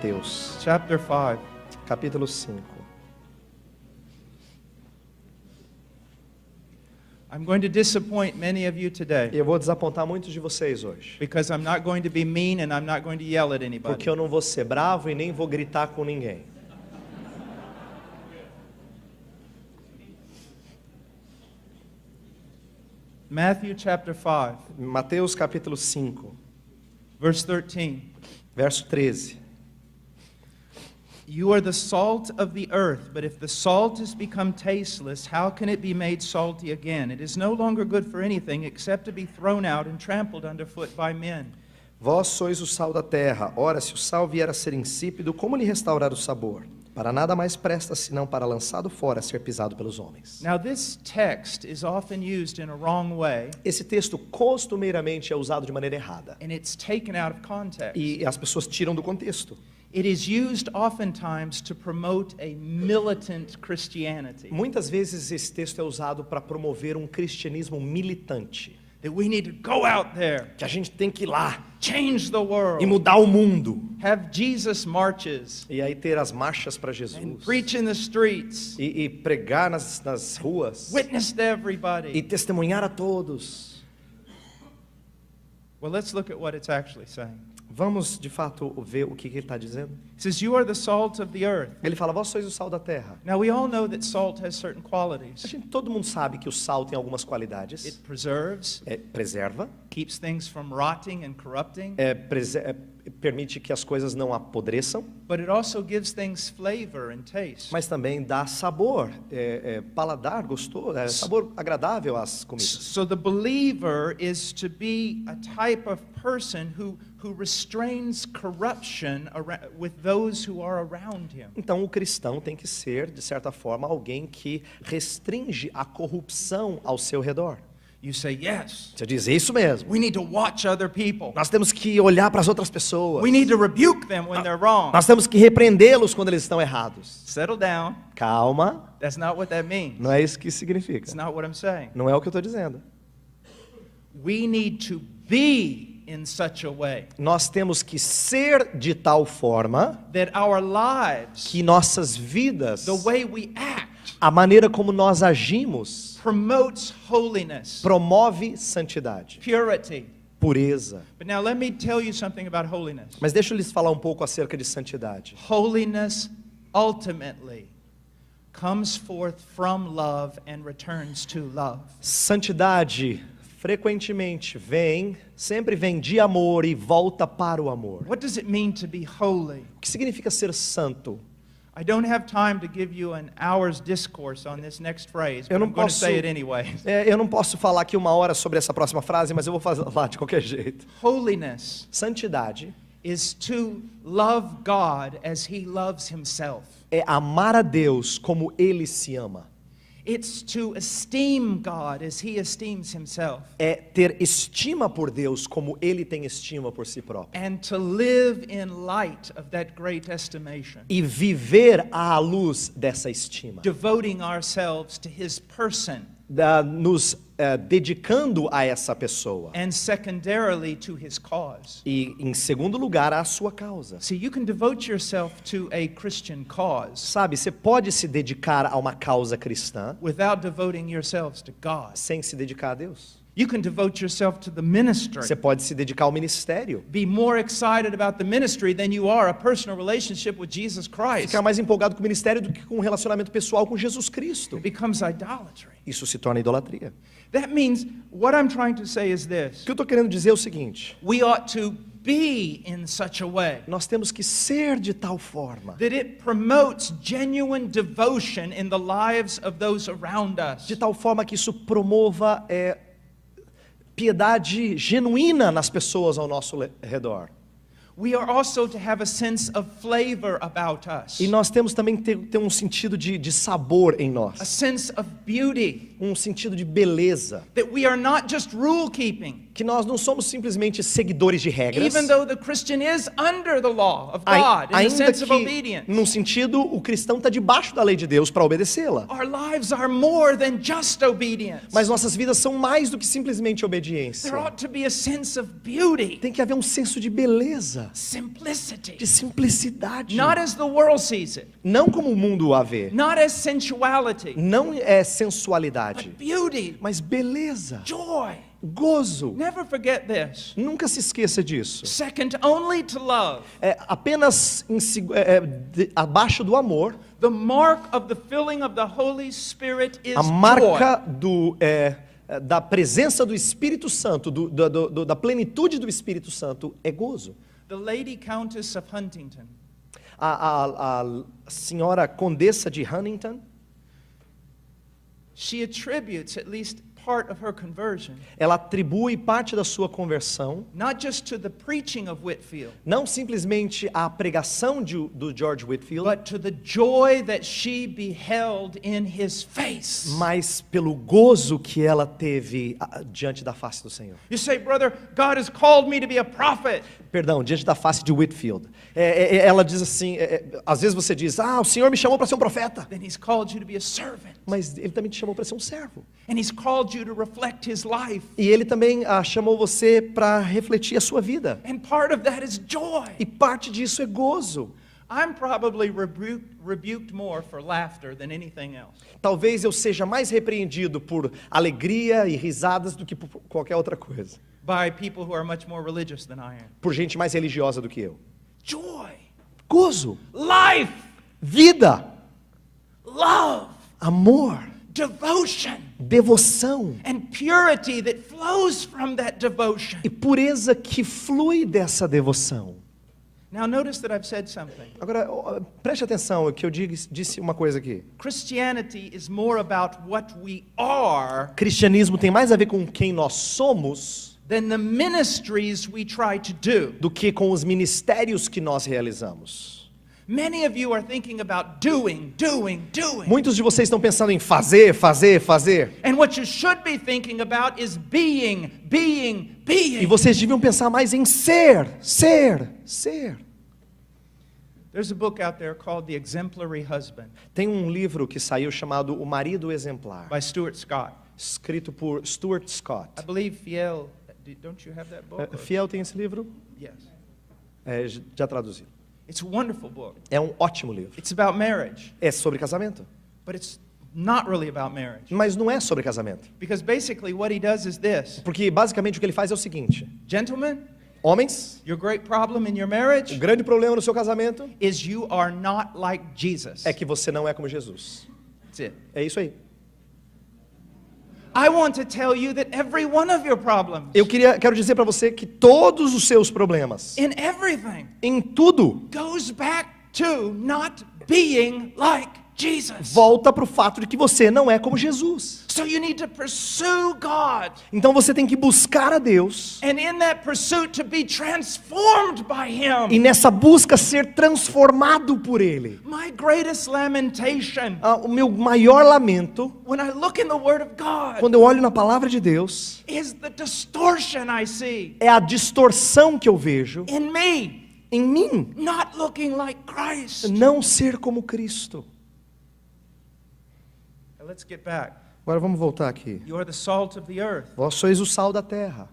Mateus, chapter 5. capítulo 5. I'm going to disappoint many of you today Eu vou desapontar muitos de vocês hoje, because I'm not going to be mean and I'm not going to yell at anybody. porque eu não vou ser bravo e nem vou gritar com ninguém. Matthew chapter 5, Mateus capítulo 5, verse 13. verso 13. You are the salt of the earth, but if the salt has become tasteless, how can it be made salty again? It is no longer good for anything except to be thrown out and trampled underfoot by men. Vós sois o sal da terra. Ora, se o sal vier a ser insípido, como lhe restaurar o sabor? Para nada mais presta, senão para lançado fora, ser pisado pelos homens. Now this text is often used in a wrong way, Esse texto costumeiramente é usado de maneira errada. and it's taken out of context. E as pessoas tiram do contexto. It is used oftentimes to promote a militant Christianity. Muitas vezes esse texto é usado para promover um cristianismo militante. That we need to go out there, Que a gente tem que ir lá change the e world, mudar o mundo. have Jesus marches, E aí ter as marchas para and Jesus. preach in the streets, E pregar nas ruas. witness to E everybody. testemunhar a todos. Well, let's look at what it's actually saying. Vamos, de fato, ver o que ele está dizendo? It says, you are the salt of the earth. Ele fala, vós sois o sal da terra. Now, we all know that salt has certain qualities. Todo mundo sabe que o sal tem algumas qualidades. It preserves, Preserva, keeps things from rotting and corrupting, permite que as coisas não apodreçam, but it also gives things flavor and taste. mas também dá sabor, paladar gostoso, sabor agradável às comidas. So the believer is to be a type of person who restrains corruption with those who are around him. Então o cristão tem que ser, de certa forma, alguém que restringe a corrupção ao seu redor. You say, yes, Você diz, é isso mesmo. we need to watch other people. Nós temos que olhar para as outras pessoas. We need to rebuke them when they're wrong. Nós temos que repreendê-los quando eles estão errados. Settle down. Calma, That's not what that means. não é isso que significa. It's not what I'm saying. Não é o que eu estou dizendo. We need to be in such a way Nós temos que ser de tal forma that our lives, que nossas vidas, the way we act, a maneira como nós agimos, promotes holiness, promove santidade, purity. pureza. But now let me tell you something about holiness. Mas deixa eu lhes falar um pouco acerca de santidade. Holiness ultimately comes forth from love and returns to love. Santidade frequentemente sempre vem de amor e volta para o amor. What does it mean to be holy? O que significa ser santo? I don't have time to give you an hour's discourse on this next phrase, but Eu não I'm going to posso- say it anyway. Eu não posso falar aqui 1 hora sobre essa próxima frase, mas eu vou falar de qualquer jeito. Holiness Santidade is to love God as He loves Himself. é amar a Deus como Ele se ama. It's to esteem God as He esteems Himself. É ter estima por Deus como Ele tem estima por si próprio. And to live in light of that great estimation. E viver à luz dessa estima. Devoting ourselves to His person. Nos dedicando a essa pessoa. And secondarily to His cause. E, em segundo lugar, à sua causa. See, you can devote yourself to a Christian cause Sabe, você pode se dedicar a uma causa cristã without devoting yourselves to God. sem se dedicar a Deus. You can devote yourself to the ministry. Você pode se dedicar ao ministério. Be more excited about the ministry than you are a personal relationship with Jesus Christ. Ficar mais empolgado com o ministério do que com um relacionamento pessoal com Jesus Cristo. It becomes idolatry. Isso se torna idolatria. That means, what I'm trying to say is O this. que eu estou querendo dizer é o seguinte. We ought to be in such a way Nós temos que ser de tal forma, that it promotes genuine devotion in the lives of those around us. de tal forma que isso promova piedade genuína nas pessoas ao nosso redor. We are also to have a sense of flavor about us. E nós temos também que ter um sentido de sabor em A nós. sense of beauty. Um sentido de beleza. That we are not just rule keeping. Que nós não somos simplesmente seguidores de regras. Even though the Christian is under the law of Ai- God in the ainda sense of que, obedience. num sentido, o cristão está debaixo da lei de Deus para obedecê-la. Our lives are more than just obedience. Mas nossas vidas são mais do que simplesmente obediência. There ought to be a sense of beauty. Tem que haver um senso de beleza. simplicity. de simplicidade. Not as the world sees it. Não como o mundo a vê. Not as sensuality. Não é sensualidade, But beauty, mas beleza, joy. gozo. Never forget this. Nunca se esqueça disso. Second only to love. É apenas abaixo do amor, The mark of the filling of the Holy Spirit is a joy. marca da presença do Espírito Santo, da plenitude do Espírito Santo é gozo. The Lady Countess of Huntington, A senhora Condessa de Huntington, she attributes at least part of her conversion, ela atribui parte da sua conversão not just to the preaching of Whitefield, não simplesmente à pregação do George Whitefield, but to the joy that she beheld in his face. mas pelo gozo que ela teve diante da face do Senhor. You say, brother, God has called me to be a prophet. Perdão, diante da face de Whitefield. Ela diz assim, às vezes você diz, o Senhor me chamou para ser um profeta, Then he's called you to be a servant. mas Ele também te chamou para ser um servo. And he's called you to reflect his life. E Ele também chamou você para refletir a sua vida. And part of that is joy. E parte disso é gozo. I'm probably rebuked more for laughter than anything else. Talvez eu seja mais repreendido por alegria e risadas do que por qualquer outra coisa. By people who are much more religious than I am. Por gente mais religiosa do que eu. Joy, Gozo, life, vida, love, amor, devotion, devoção and purity that flows from that devotion. e pureza que flui dessa devoção. Now notice that I've said something. Agora, preste atenção que eu disse uma coisa aqui. Christianity is more about what we are Cristianismo tem mais a ver com quem nós somos than the ministries we try to do. do que com os ministérios que nós realizamos. Many of you are thinking about doing. Muitos de vocês estão pensando em fazer. And what you should be thinking about is being. E vocês deviam pensar mais em ser. There's a book out there called The Exemplary Husband Tem um livro que saiu chamado O Marido Exemplar, by Stuart Scott. escrito por Stuart Scott. I believe Fiel, don't you have that book? Fiel tem esse livro? Yes. Já traduzi. It's a wonderful book. É um ótimo livro. It's about marriage, É sobre casamento. but it's not really about marriage. Mas não é sobre casamento. Because basically what he does is this. Porque basicamente o que ele faz é o seguinte. Gentlemen, Homens, your great problem in your o marriage grande problema no seu casamento is you are not like Jesus. é que você não é como Jesus. That's it. É isso aí. I want to tell you that every one of your problems, Quero dizer para você que todos os seus problemas, in everything, em tudo, goes back to not being like Jesus. volta para o fato de que você não é como Jesus. So you need to pursue God. Então você tem que buscar a Deus And in that pursuit to be transformed by Him. e nessa busca ser transformado por Ele. My greatest lamentation, O meu maior lamento, when I look in the Word of God, quando eu olho na palavra de Deus, is the distortion I see é a distorção que eu vejo in me, em mim, not looking like Christ. não ser como Cristo. Now let's get back. Agora vamos voltar aqui. You are the salt of the earth. Vós sois o sal da terra.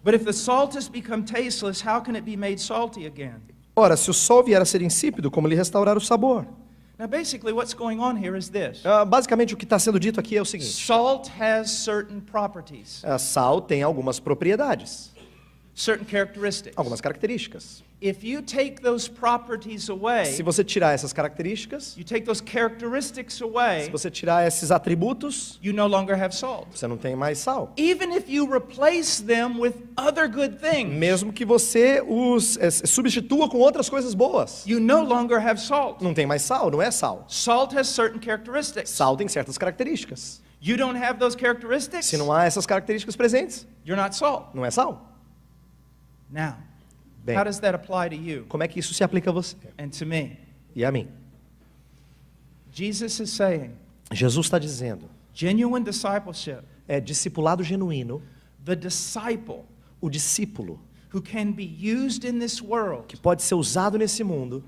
But if the salt has become tasteless, how can it be made salty again? Ora, se o sal vier a ser insípido, como lhe restaurar o sabor? Now basically what's going on here is this. Basicamente o que está sendo dito aqui é o seguinte. Salt has certain properties, Sal tem algumas propriedades, certain characteristics. algumas características. If you take those properties away, Se você tirar essas características, you take those characteristics se away, você tirar esses atributos, you no longer have salt. você não tem mais sal. Even if you replace them with other good things, Mesmo que você os substitua com outras coisas boas, you no longer have salt. não tem mais sal, não é sal. Salt has certain characteristics. Sal tem certas características. You don't have those characteristics, Se não há essas características presentes, you're not salt. não é sal. Now, Bem, how does that apply to you como é que isso se aplica a você and to me? e a mim? Jesus is saying, Jesus está dizendo, genuine discipleship, discipulado genuíno, the disciple o discípulo, who can be used in this world que pode ser usado nesse mundo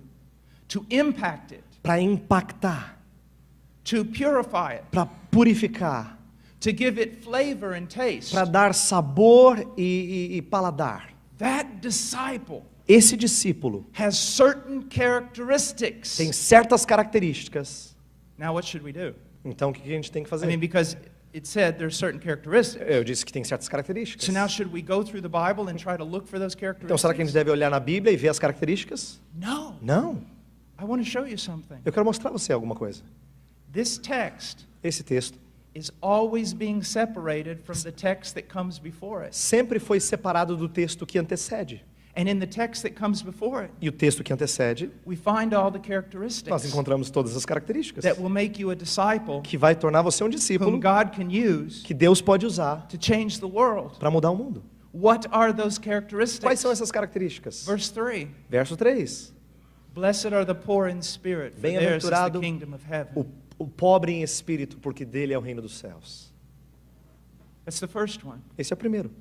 to impact it, para impactar, to purify it, para purificar, to give it flavor and taste. para dar sabor e paladar. That disciple esse discípulo has certain characteristics. tem certas características. Now what should we do? Então o que a gente tem que I mean, fazer? because it said there's certain characteristics. Eu disse que tem certas características. So now should we go through the Bible and try to look for those Então será que a gente characteristics? deve olhar na Bíblia e ver as características? No. Não. I want to show you something. Eu quero mostrar a você alguma coisa. This text Esse texto is always being separated from the text that comes before it. sempre foi separado do texto que antecede. And in the text that comes before it, E o texto que antecede, we find all the nós characteristics encontramos todas as características that will make you a disciple que vai tornar você um whom discípulo God can use que Deus pode usar to change the world. para mudar o mundo. What are those Quais characteristics? são essas características? Verse 3. Verso 3. Blessed are the poor in spirit, for theirs is the Bem-aventurado kingdom of heaven. o pobre em espírito, porque dele é o reino dos céus. That's the first one. Esse é o primeiro.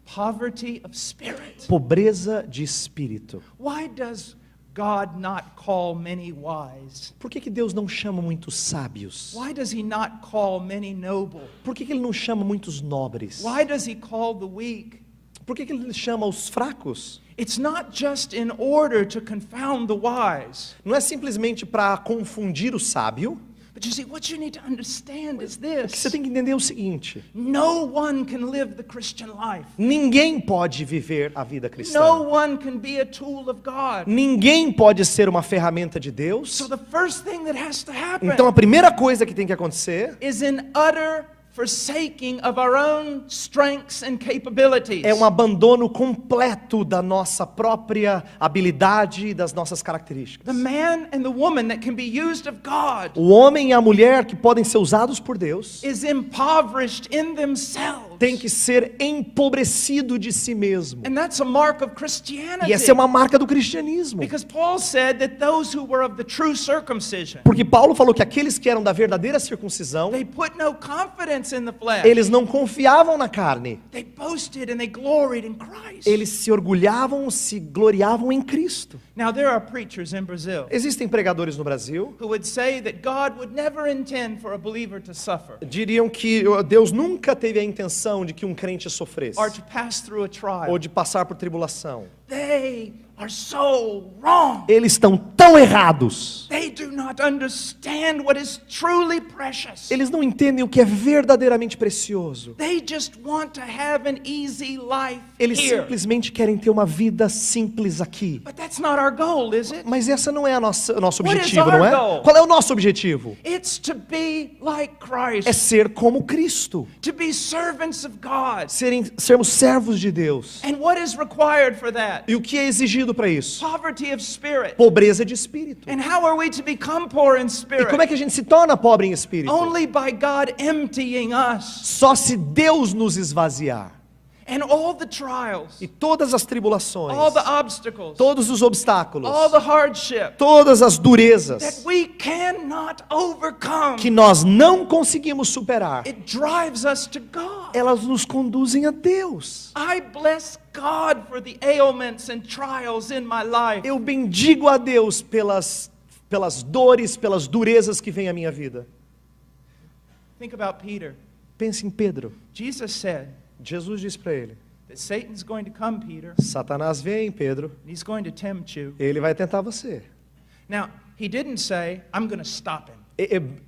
Poverty of spirit. Pobreza de espírito. Why does God not call many wise? Por que Deus não chama muitos sábios? Why does he not call many noble? Por que Ele não chama muitos nobres? Why does he call the weak? Por que Ele chama os fracos? It's not just in order to confound the wise. Não é simplesmente para confundir o sábio. But you see, what you need to understand is O que você this. tem que entender é o seguinte: No one can live the Christian life. ninguém pode viver a vida cristã. No one can be a tool of God. Ninguém pode ser uma ferramenta de Deus. So the first thing that has to happen Então a primeira coisa que tem que acontecer is an utter forsaking of our own strengths and capabilities. é um abandono completo da nossa própria habilidade e das nossas características. The man and the woman that can be used of God O homem e a mulher que podem ser usados por Deus is impoverished in themselves. tem que ser empobrecido de si mesmo. And that's a mark of Christianity. E essa é uma marca do cristianismo. Because Paul said that those who were of the true circumcision, Porque Paulo falou que aqueles que eram da verdadeira circuncisão, they put no confidence in the flesh. eles não confiavam na carne. They boasted and they gloried in Christ. Eles se orgulhavam, se gloriavam em Cristo. Now there are preachers in Brazil Existem pregadores no Brasil, who would say that God would never intend for a believer to suffer diriam que Deus nunca teve a intenção de que um crente sofresse or to pass through a ou trial. de passar por tribulação. They are so wrong. Eles estão tão errados. They do not understand what is truly precious. Eles não entendem o que é verdadeiramente precioso. They just want to have an easy life Eles here. simplesmente querem ter uma vida simples aqui. But that's not our goal, is it? Mas essa não é o nosso What is objetivo, our não é? goal? Qual é o nosso objetivo? It's to be like Christ, É ser como Cristo. to be servants of God. Sermos servos de Deus. And what is required for that? E o que é exigido para isso? Poverty of spirit. Pobreza de espírito. And how are we to become poor in E spirit? como é que a gente se torna pobre em espírito? Only by God emptying us. Só se Deus nos esvaziar. And all the trials, E todas as tribulações, all the obstacles, todos os obstáculos, all the hardship todas as that durezas we cannot overcome, que nós não conseguimos superar, it drives us to God. elas nos conduzem a Deus. I bless God for the ailments and trials in my life. Eu bendigo a Deus pelas dores, pelas durezas que vêm à minha vida. Think about Peter. Pense em Pedro. Jesus said Jesus disse para ele: that Satan's going to come, Peter, Satanás vem, Pedro, and he's going to tempt you. ele vai tentar você. Now, he didn't say, I'm going to stop him.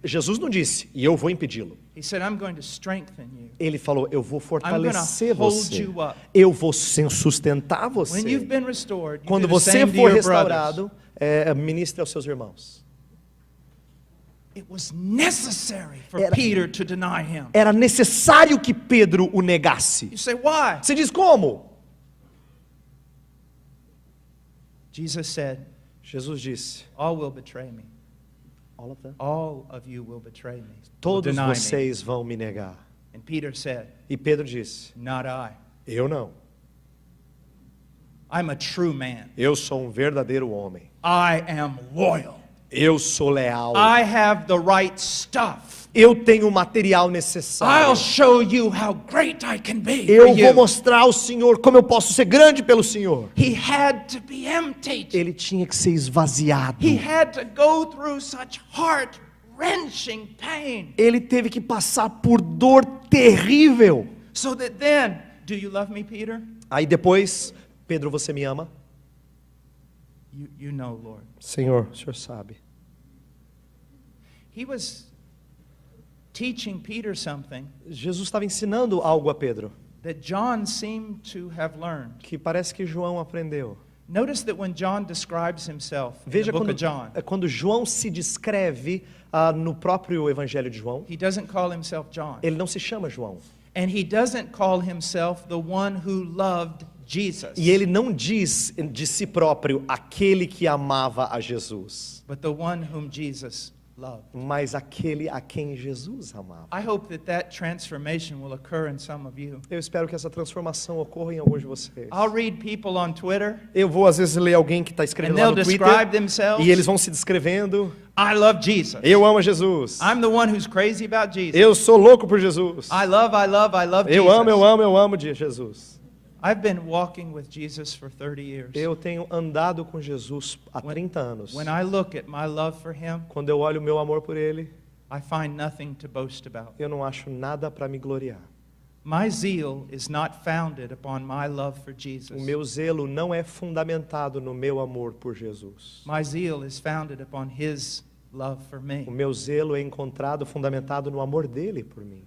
Jesus não disse, e eu vou impedi-lo. He said, I'm going to strengthen you. Ele falou, eu vou fortalecer I'm gonna hold você. you up. Eu vou sustentar você. When you've been restored, you Quando do the você same to for your brothers. restaurado, ministre aos seus irmãos. It was necessary for Era- Peter to deny him. Era necessário que Pedro o negasse. You say, why? Você diz como? Jesus said, Jesus disse, all will betray me. all of them. All of you will betray me. Will Todos deny me. vocês vão me negar. And Peter said, E Pedro disse, not I. eu não. I'm a true man. Eu sou um verdadeiro homem. I am loyal. Eu sou leal. I have the right stuff. Eu tenho o material necessário. I'll show you how great I can be for Eu vou you. mostrar ao Senhor como eu posso ser grande pelo Senhor. He had to be emptied. Ele tinha que ser esvaziado. He had to go through such heart-wrenching pain Ele teve que passar por dor terrível. so that then, do you love me, Peter? Aí depois Pedro, você me ama? You know, Lord. Senhor, o Senhor sabe. He was teaching Peter something Jesus estava ensinando algo a Pedro, that John seemed to have learned. que parece que João aprendeu. Notice that when John describes himself in Veja the book of John, quando João se descreve no próprio Evangelho de João, he doesn't call himself John. ele não se chama João. And he doesn't call himself the one who loved Jesus, E ele não diz de si próprio aquele que amava a Jesus, but the one whom Jesus loved. mas aquele a quem Jesus amava. I hope that transformation will occur in some of you. Eu espero que essa transformação ocorra em alguns de vocês. I'll read people on Twitter, Eu vou às vezes ler alguém que está and escrevendo lá they'll no describe Twitter themselves. e eles vão se descrevendo. I love Jesus. Eu amo a Jesus. I'm the one who's crazy about Jesus. Eu sou louco por Jesus. I love Eu Jesus. amo de Jesus. I've been walking with Jesus for 30 years. Eu tenho andado com Jesus há 30 anos. When I look at my love for him, Quando eu olho o meu amor por Ele, I find nothing to boast about. eu não acho nada para me gloriar. My zeal is not founded upon my love for Jesus. O meu zelo não é fundamentado no meu amor por Jesus. My zeal is founded upon his love for me. O meu zelo é encontrado, fundamentado no amor dele por mim.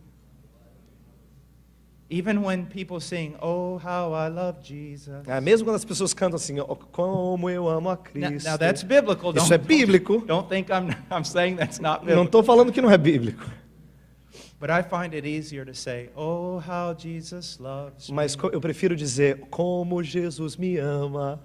Even when people sing, "Oh, how I love Jesus." Mesmo quando as pessoas cantam assim, "Oh, como eu amo a Cristo." Now that's biblical. Isso é bíblico. Don't think I'm saying that's not Não biblical. estou falando que não é bíblico. But I find it easier to say, "Oh, how Jesus loves me." Mas eu prefiro dizer, como Jesus me ama.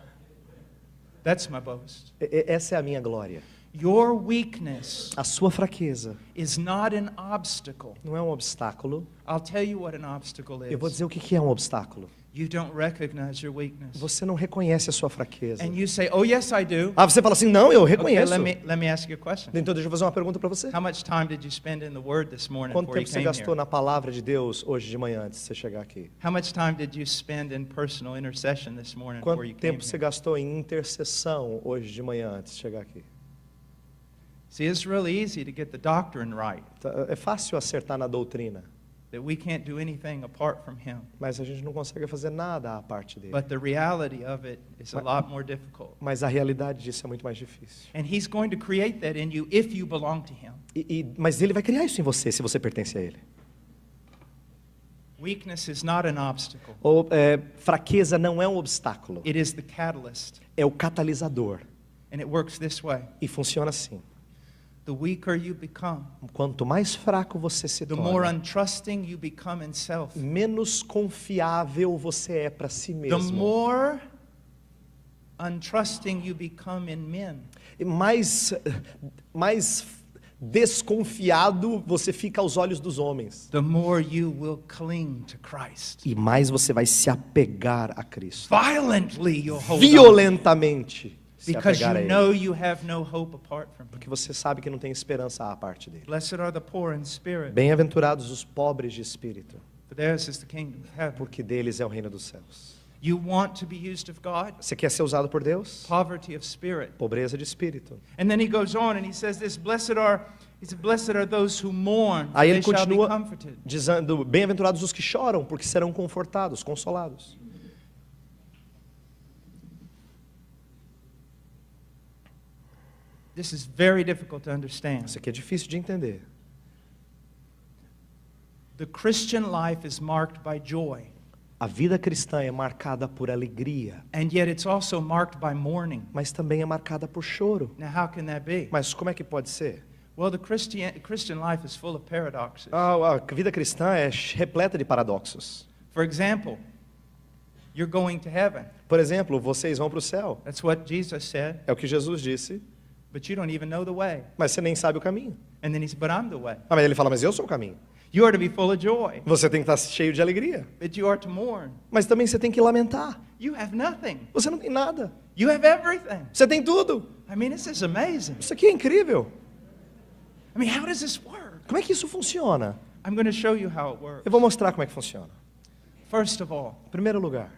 That's my boast. Essa é a minha glória. Your weakness A sua fraqueza is not an obstacle. não é um obstáculo. I'll tell you what an obstacle Eu vou is. dizer o que é um obstáculo. You don't recognize your weakness. Você não reconhece a sua fraqueza. And you say, "Oh, yes, I do." Você fala assim, não, eu Okay, reconheço. let me ask you a question. Então deixa eu fazer uma pergunta para você. How much time did you spend in the Word this morning Quanto before you tempo você came gastou here? na palavra de Deus hoje de manhã antes de você chegar aqui? How much time did you spend in personal intercession this morning before Quanto you came tempo você here? gastou em intercessão hoje de manhã antes de chegar aqui? See, it's really easy to get the doctrine right, É fácil acertar na doutrina, that we can't do anything apart from Him. mas a gente não consegue fazer nada à parte dele. But the reality of it is a lot more difficult. Mas a realidade disso é muito mais difícil. And He's going to create that in you if you belong to Him. Mas ele vai criar isso em você, se você pertence a ele. Weakness is not an obstacle. Fraqueza não é um obstáculo, It is the catalyst. é o catalisador. And it works this way. E funciona assim. The weaker you become, Quanto mais fraco você se the more torna, untrusting you become in self. menos confiável você é para si The mesmo. more untrusting you become in men. E mais desconfiado você fica aos olhos dos homens. The more you will cling to Christ. E mais você vai se apegar a Cristo. Violently you'll hold on. Violentamente se Because apegar a you Ele. know you have no hope apart from Him. Porque você sabe que não tem esperança à parte dele. Blessed are the poor in spirit, Bem-aventurados os pobres de espírito, for theirs is the kingdom of heaven. porque deles é o reino dos céus. You want to be used of God? Você quer ser usado por Deus? Poverty of spirit. Pobreza de espírito. And then he goes on and he says this, blessed are those who mourn, for Aí they ele shall be continua comforted. dizendo, bem-aventurados os que choram, porque serão confortados, consolados. This is very difficult to understand. Isso aqui é difícil de entender. The Christian life is marked by joy, A vida cristã é marcada por alegria, and yet it's also marked by mourning. mas também é marcada por choro. Now, how can that be? Mas como é que pode ser? Well, the Christian life is full of paradoxes. A vida cristã é repleta de paradoxos. For example, you're going to heaven. Por exemplo, vocês vão para o céu. That's what Jesus said, É o que Jesus disse, but you don't even know the way. mas você nem sabe o caminho. And then he said, but I'm the way. Mas ele fala, mas eu sou o caminho. You are to be full of joy, Você tem que estar cheio de alegria. but you are to mourn. Mas também você tem que lamentar. You have nothing. Você não tem nada. You have everything. Você tem tudo. I mean, this is amazing. Isso aqui é incrível. I mean, how does this work? Como é que isso funciona? I'm going to show you how it works. Eu vou mostrar como é que funciona. First of all, Em primeiro lugar,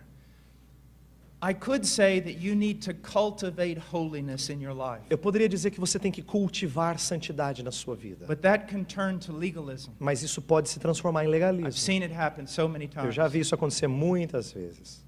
I could say that you need to cultivate holiness in your life, eu poderia dizer que você tem que cultivar santidade na sua vida. but that can turn to legalism. Mas isso pode se transformar em I've legalismo. seen it happen so many Eu times. já vi isso acontecer muitas vezes.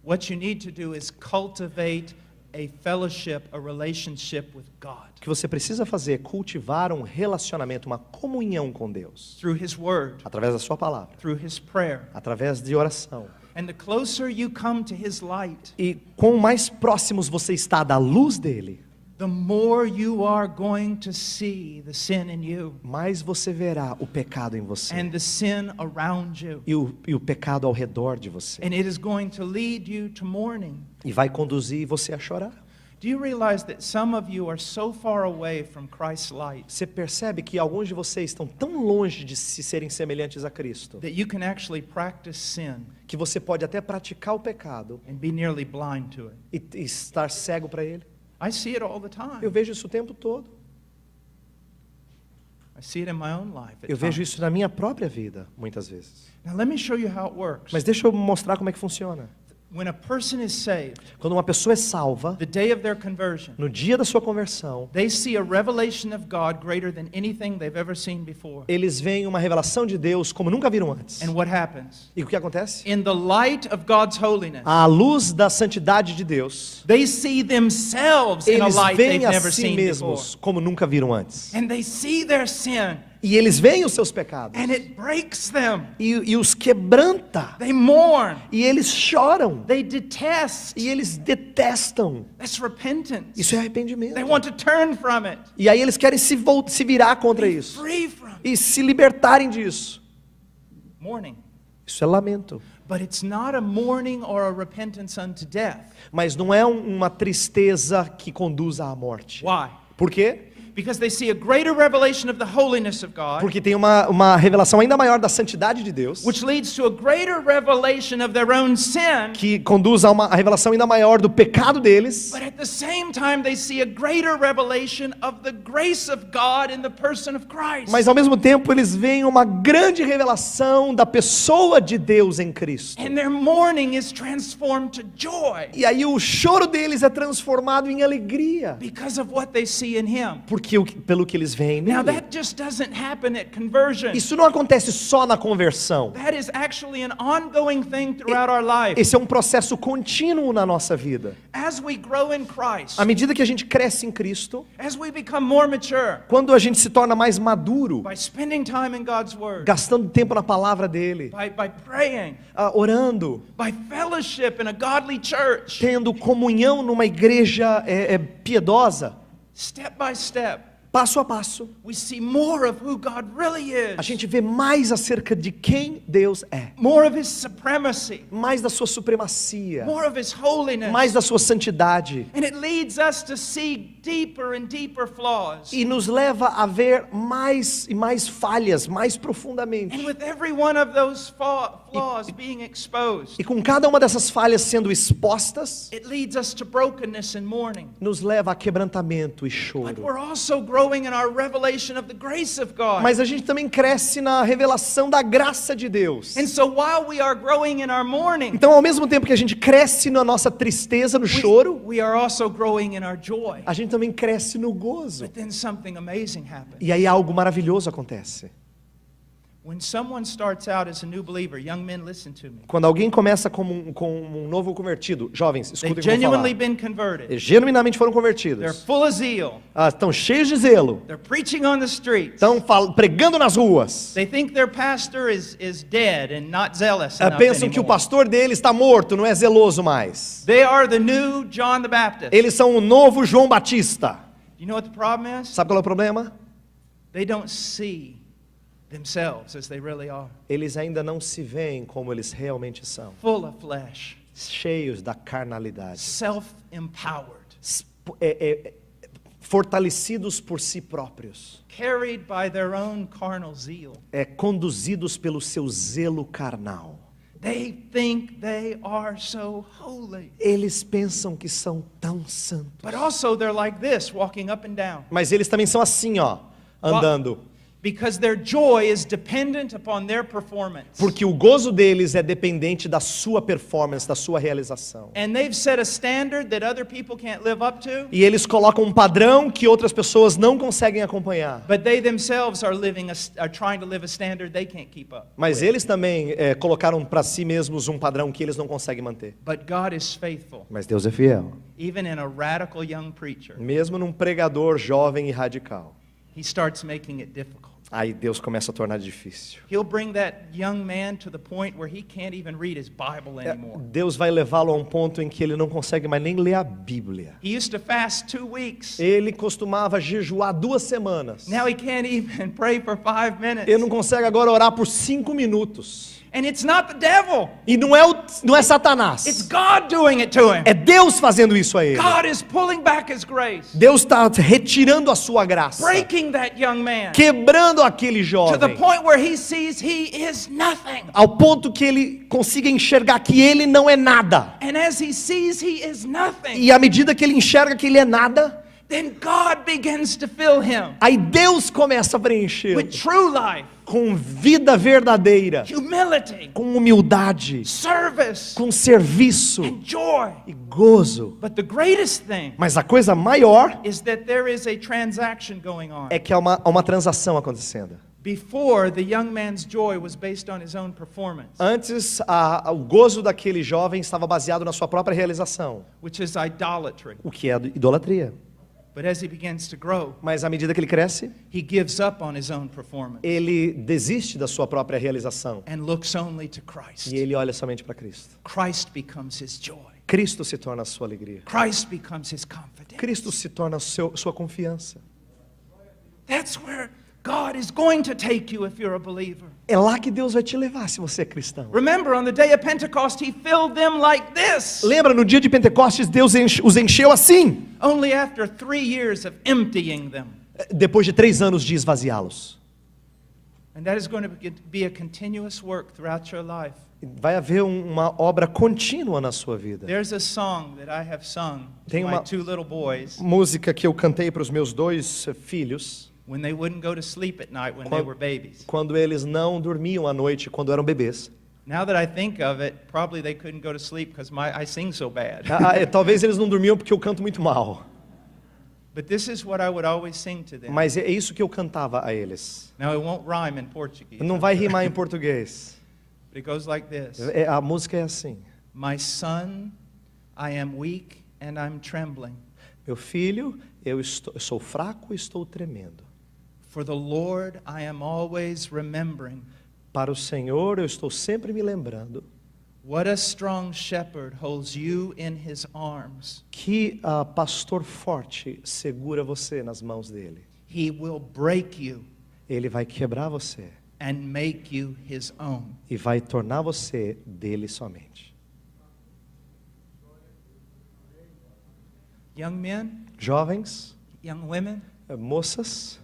What you need to do is cultivate a fellowship, a relationship with God. O que você precisa fazer é cultivar um relacionamento, uma comunhão com Deus. Through His Word, Através da sua palavra. through His prayer. Através de oração. And the closer you come to His light, E quanto mais próximos você está da luz dele, the more you are going to see the sin in you mais você verá o pecado em você. and the sin around you. E o pecado ao redor de você. And it is going to lead you to mourning. E vai conduzir você a chorar. Do you realize that some of you are so far away from Christ's light Você percebe que alguns de vocês estão tão longe de se serem semelhantes a Cristo, that you can actually practice sin que você pode até praticar o pecado and be nearly blind to it? e estar cego para ele? I see it all the time. Eu vejo isso o tempo todo. I see it in my own life at Eu vejo times. isso na minha própria vida, muitas vezes. Now let me show you how it works. Mas deixa eu mostrar como é que funciona. When a person is saved, Quando uma pessoa é salva, the day of their conversion, no dia da sua conversão, they see a revelation of God greater than anything they've ever seen before. eles veem uma revelação de Deus como nunca viram antes. And what happens? E o que acontece? In the light of God's holiness, À luz da santidade de Deus, they see themselves in a eles light they've veem a never si seen mesmos before. como nunca viram antes. And they see their sin, E eles veem os seus pecados. and it breaks them. E os quebranta. They mourn. E eles choram. They detest. E eles detestam. That's repentance. Isso é arrependimento. They want to turn from it. E aí eles querem se virar contra isso. Free from it. E se libertarem disso. Mourning. Isso é lamento. But it's not a mourning or a repentance unto death. Mas não é uma tristeza que conduz à morte. Why? Por quê? Because they see a greater revelation of the holiness of God, Porque tem uma revelação ainda maior da santidade de Deus, which leads to a greater revelation of their own sin. que conduz a uma revelação ainda maior do pecado deles. But at the same time, they see a greater revelation of the grace of God in the person of Christ. Mas ao mesmo tempo eles veem uma grande revelação da pessoa de Deus em Cristo. And their mourning is transformed to joy E aí o choro deles é transformado em alegria, because of what they see in Him. pelo que eles veem Now, nele. that just doesn't happen at conversion. Isso não acontece só na conversão. That is actually an ongoing thing throughout our life. Esse é um processo contínuo na nossa vida. As we grow in Christ, À medida que a gente cresce em Cristo, as we become more mature, quando a gente se torna mais maduro, by spending time in God's Word, gastando tempo na palavra dele, by praying, orando, by fellowship in a godly church, tendo comunhão numa igreja piedosa, step by step, passo a passo, we see more of who God really a is, gente vê mais acerca de quem Deus é, more of His supremacy, mais da sua supremacia, more of His holiness. mais da sua santidade, And it leads us to see deeper and deeper flaws. e nos leva a ver mais e mais falhas, mais profundamente. And with every one of those flaws being exposed, E com cada uma dessas falhas sendo expostas, it leads us to brokenness and mourning. nos leva a quebrantamento e But choro. we're also growing in our revelation of the grace of God. Mas a gente também cresce na revelação da graça de Deus. And so while we are growing in our mourning, Então, ao mesmo tempo que a gente cresce na nossa tristeza, no choro, we are also growing in our joy. a gente também cresce no gozo. But then something amazing happens. E aí algo maravilhoso acontece. When someone starts out as a new believer, young men, listen to me. Quando alguém começa como um novo convertido, jovens, They've escutem o que eu vou genuinely falar. been converted. Eles genuinamente foram They're convertidos. full of zeal. Estão cheios de zelo. They're preaching on the streets. Estão pregando nas ruas. They think their pastor is dead and not zealous enough Pensam que o anymore. pastor dele está morto, não é zeloso mais. They are the new John the Baptist. Eles são o novo João Batista. You know what the problem is? Sabe qual é o problema? They don't see themselves as they really are. Eles ainda não se veem como eles realmente são. Full of flesh, Cheios da carnalidade. self-empowered, Fortalecidos por si próprios. carried by their own carnal zeal. Conduzidos pelo seu zelo carnal. They think they are so holy. Eles pensam que são tão santos. But also they're like this, walking up and down. Mas eles também são assim, ó, andando. Because their joy is dependent upon their performance. Porque o gozo deles é dependente da sua performance, da sua realização. And they've set a standard that other people can't live up to. E eles colocam um padrão que outras pessoas não conseguem acompanhar. But they themselves are trying to live a standard they can't keep up. Mas eles também colocaram para si mesmos um padrão que eles não conseguem manter. But God is faithful. Mas Deus é fiel. Even in a radical young preacher, Mesmo num pregador jovem e radical. He starts making it difficult. Aí Deus começa a tornar difícil. He'll bring that young man to the point where he can't even read his Bible anymore. Deus vai levá-lo a um ponto em que ele não consegue mais nem ler a Bíblia. He used to fast 2 weeks. Ele costumava jejuar 2 semanas. Now he can't even pray for 5 minutes. Ele não consegue agora orar por 5 minutos. And it's not the devil. E não é Satanás. It's God doing it to him. É Deus fazendo isso a ele. God is pulling back his grace. Deus está retirando a sua graça. Breaking that young man. Quebrando aquele To the jovem. point where he sees he is nothing. Ao ponto que ele consiga enxergar que ele não é nada. And as he sees he is nothing, E à medida que ele enxerga que ele é nada, then God begins to fill him aí Deus começa a preencher with true life, com vida verdadeira, humility, com humildade, service, com serviço and joy. e gozo. But the greatest thing Mas a coisa maior is that there is a transaction going on. é que há uma transação acontecendo. Before, the young man's joy was based on his own performance, Antes, o gozo daquele jovem estava baseado na sua própria realização, which is idolatry. o que é idolatria. But as he begins to grow, Mas à medida que ele cresce, he gives up on his own performance ele desiste da sua própria realização and looks only to Christ. e ele olha somente para Cristo. Christ becomes his joy. Cristo se torna a sua alegria. Christ becomes his confidence. Cristo se torna sua confiança. That's where God is going to take you if you're a believer. É lá que Deus vai te levar se você é cristão. Remember, on the day of Pentecost, he filled them like this. Lembra, no dia de Pentecostes, Deus os encheu assim, Only after 3 years of emptying them. depois de 3 anos de esvaziá-los. And that is going to be a continuous work throughout your life. Vai haver uma obra contínua na sua vida. There's a song that I have sung to Tem my uma 2 little boys música que eu cantei para os meus 2 filhos, when they wouldn't go to sleep at night when they were babies. quando eles não dormiam à noite, quando eram bebês. Now that I think of it, probably they couldn't go to sleep because I sing so bad. Talvez eles não dormiam porque eu canto muito mal. But this is what I would always sing to them. Mas é isso que eu cantava a eles. Now it won't rhyme in Portuguese. Não vai rimar em português. But it goes like this. A música é assim. My son, I am weak and I'm trembling. Meu filho, eu sou fraco e estou tremendo. For the Lord, I am always remembering. Para o Senhor, eu estou sempre me lembrando What a strong shepherd holds you in his arms. que pastor forte segura você nas mãos dele. He will break you Ele vai quebrar você and make you his own. e vai tornar você dele somente. Young men, Jovens, young women, moças,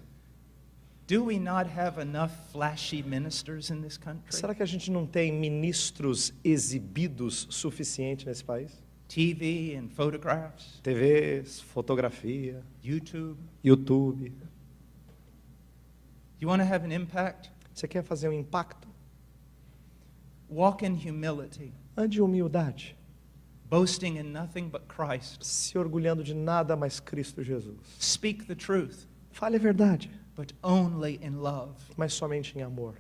do we not have enough flashy ministers in this country? será que a gente não tem ministros exibidos suficiente nesse país? TV and photographs, TVs, fotografia, YouTube. YouTube. You want to have an impact? Você quer fazer um impacto? Walk in humility, Ande em humildade, boasting in nothing but Christ. se orgulhando de nada mais Cristo Jesus. Speak the truth, Fale a verdade, but only in love. mas somente em amor.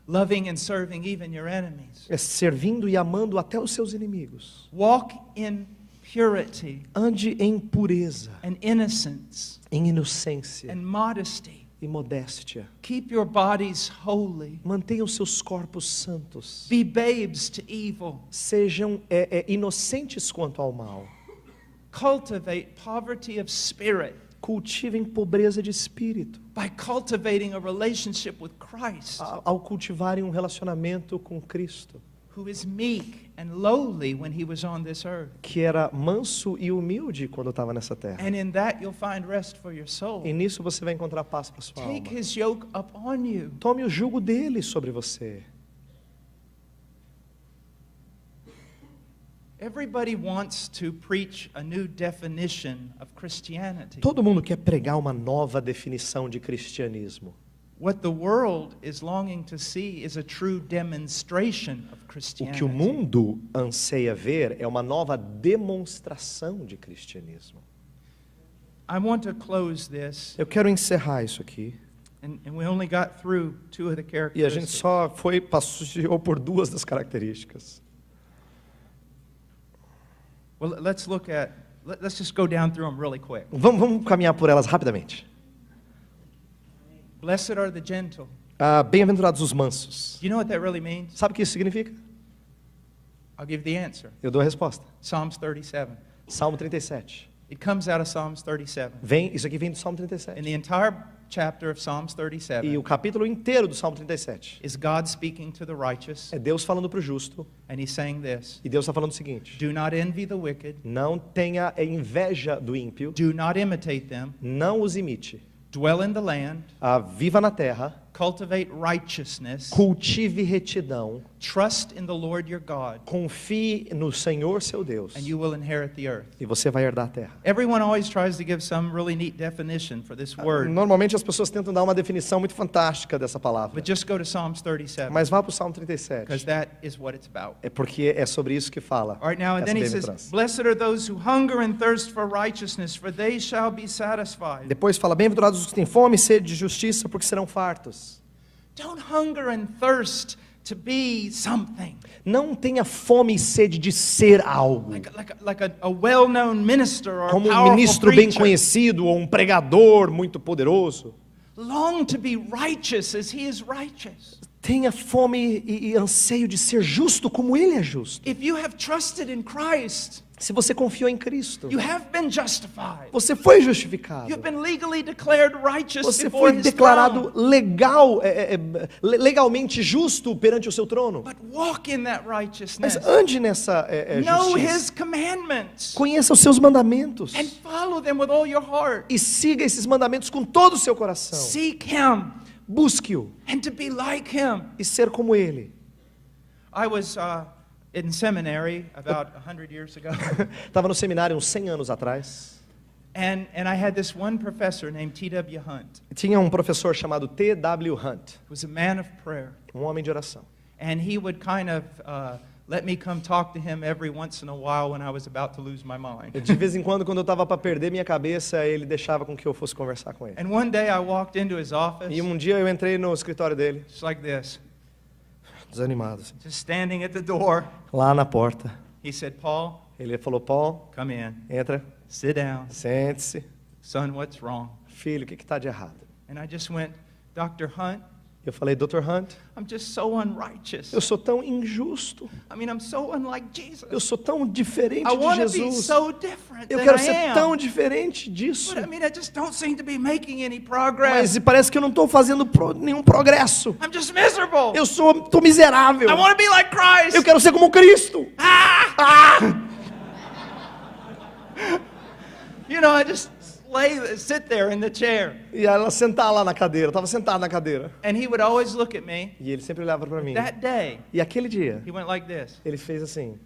Loving and serving even your enemies. É servindo e amando até os seus inimigos. Walk in purity Ande em pureza, and innocence em inocência and modesty. e modéstia. Keep your bodies holy. Mantenham seus corpos santos. Be babes to evil. Sejam inocentes quanto ao mal. Cultivate poverty of spirit Cultivem pobreza de espírito. by cultivating a relationship with Christ, Ao cultivarem um relacionamento com Cristo, who is meek and lowly when he was on this earth. que era manso e humilde quando estava nessa terra. And in that you'll find rest for your soul. E nisso você vai encontrar paz para sua Take alma. his yoke upon you. Tome o jugo dele sobre você. Everybody wants to preach a new definition of Christianity. Todo mundo quer pregar uma nova definição de cristianismo. What the world is longing to see is a true demonstration of O Christianity. que o mundo anseia ver é uma nova demonstração de cristianismo. I want to close this, Eu quero encerrar isso aqui. and we only got through two of the E a gente characteristics. só passeou por duas das características. Well, let's just go down through them really quick. Vamos caminhar por elas rapidamente. Blessed are the gentle. Bem-aventurados os mansos. Do you know what that really means? Sabe o que isso significa? I'll give the answer. Eu dou a resposta. Psalms 37. Salmo 37. It comes out of Psalms 37. Isso aqui vem do Salmo And 37. the entire chapter of Psalms E 37 o capítulo inteiro do Salmo 37 is God speaking to the righteous, é Deus falando para o justo. and he's saying this: E Deus está falando o seguinte: do not envy the wicked, não tenha inveja do ímpio, do not imitate them, não os imite. dwell in the land, Viva na terra, cultivate righteousness, cultive retidão, trust in the Lord your God, confie no Senhor seu Deus, and you will inherit the earth. e você vai herdar a terra. Everyone always tries to give some really neat definition for this word, Normalmente as pessoas tentam dar uma definição muito fantástica dessa palavra. but just go to Psalms 37, Mas vá para o Salmo because 37. that is what it's about. É porque é sobre isso que fala. All right, now, and essa then he says, bem-aventurança. blessed are those who hunger and thirst for righteousness, for they shall be satisfied. Depois fala: bem-aventurados os que têm fome e sede de justiça, porque serão fartos. Don't hunger and thirst to be something. Não tenha fome e sede de ser algo. Like a well-known minister or a Como um powerful ministro bem preacher. conhecido ou um pregador muito poderoso. Long to be righteous as he is righteous. Tenha fome e anseio de ser justo como ele é justo. If you have trusted in Christ, Se você confiou em Cristo, you have been justified. você foi justificado. You've been legally declared righteous Você before foi his declarado throne. legalmente justo perante o seu trono. But walk in that Mas righteousness. ande nessa Know justiça. his commandments Conheça os seus mandamentos. and follow them with all your heart. E siga esses mandamentos com todo o seu coração. Seek him Busque-o and to be like him. e ser como ele. I was in seminary about 100 years ago, Estava no seminário uns 100 anos atrás. and I had this one professor named T.W. Hunt, Tinha um professor chamado T.W. Hunt, who was a man of prayer, um homem de oração. and he would kind of let me come talk to him every once in a while when I was about to lose my mind. De vez em quando eu estava para perder minha cabeça, ele deixava com que eu fosse conversar com ele. And one day I walked into his office, E um dia eu entrei no escritório dele, just like this, desanimado, assim. just standing at the door. Lá na porta. He said, Paul, Ele falou: Paul, come in, entra, sit down. sente-se. Son, what's wrong? Filho, o que está de errado? And I just went, Dr. Hunt, Eu falei: Dr. Hunt, I'm just so unrighteous. eu sou tão injusto. I mean, I'm so unlike Jesus. Eu sou tão diferente I de want to be Jesus. so different Eu than quero I ser am. tão diferente disso. But I mean, I just don't seem to be making any Mas progress. parece que eu não estou fazendo nenhum progresso. I'm just miserable. Eu estou miserável. I want to be like Christ. Eu quero ser como Cristo. You know, I just sit there in the chair. E ela sentar lá na cadeira. Eu estava sentado na cadeira. And he would always look at me. E ele sempre olhava para mim. That day, E aquele dia, he went like this. ele fez assim.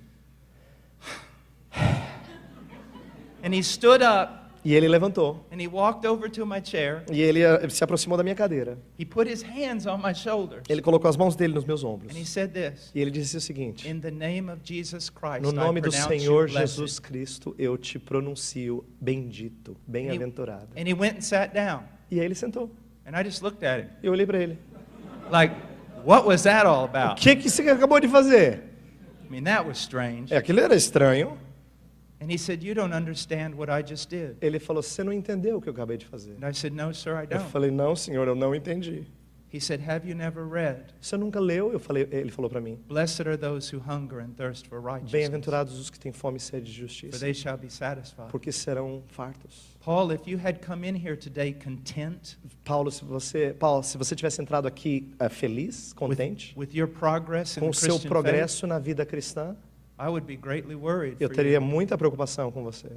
And he stood up E ele levantou. and he walked over to my chair. E ele se aproximou da minha cadeira. He put his hands on my shoulders. Ele colocou as mãos dele nos meus ombros. And he said this. E ele disse o seguinte: In the name of Jesus Christ, no nome I do pronounce Senhor you blessed. Jesus Cristo, eu te pronuncio bendito, bem-aventurado. And he went and sat down. E aí ele sentou. And I just looked at him. Eu olhei para ele. Like, what was that all O about? que você acabou de fazer? I mean, that was strange. Aquilo era estranho. And he said, you don't understand what I just did. Ele falou: você não entendeu o que eu acabei de fazer. And I said, no, sir, I Eu don't. falei: não, senhor, eu não entendi. He said, have you never read? Você nunca leu? Ele falou para mim: Blessed are those who hunger and thirst for righteousness, bem-aventurados os que têm fome e sede de for justiça, they shall be satisfied. porque serão fartos. Paul, if you had come in here today content Paulo, se você tivesse entrado aqui feliz, contente, with your progress in com the o seu Christian faith, progresso na vida cristã, I would be greatly worried eu for teria you. muita preocupação com você.